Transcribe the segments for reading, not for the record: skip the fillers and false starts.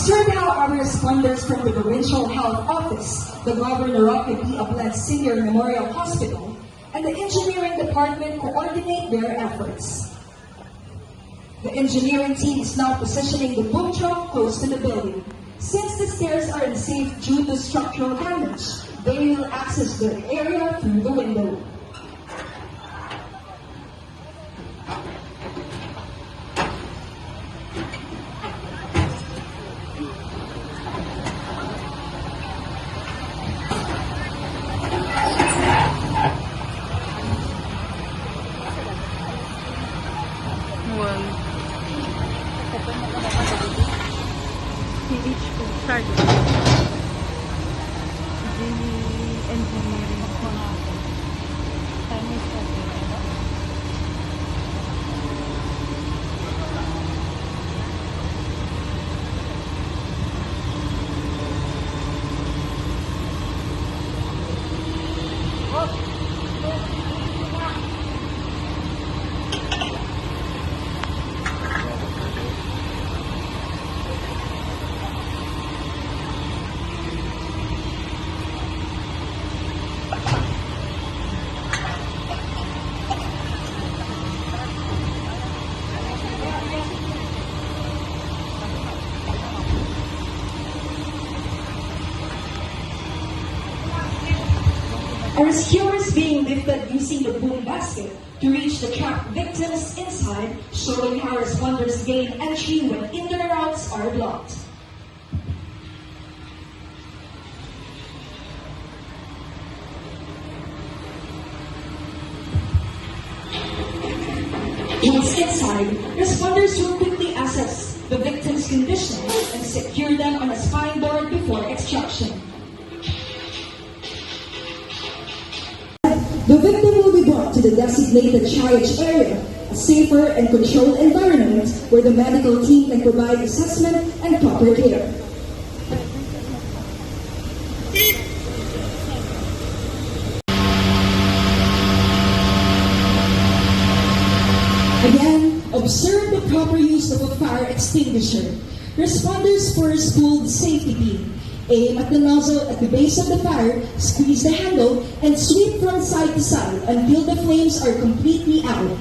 Observe how our responders from the Provincial Health Office, the Governor of Makita Senior Memorial Hospital, and the Engineering Department coordinate their efforts. The engineering team is now positioning the boom truck close to the building. Since the stairs are unsafe due to structural damage, they will access the area through the window. Start. Engineering. Time is A rescuer is being lifted using the boom basket to reach the trapped victims inside, showing how responders gain entry when inner routes are blocked. Once inside, responders will quickly assess the victim's condition and secure them on a spine board before extraction. The victim will be brought to the designated triage area, a safer and controlled environment where the medical team can provide assessment and proper care. Again, observe the proper use of a fire extinguisher. Responders first pull the safety beam. Aim at the nozzle at the base of the fire, squeeze the handle, and sweep from side to side until the flames are completely out.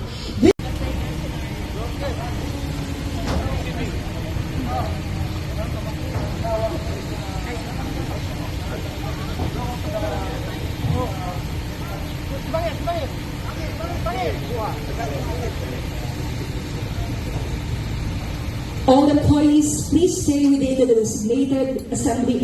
All employees, please stay within the designated assembly area.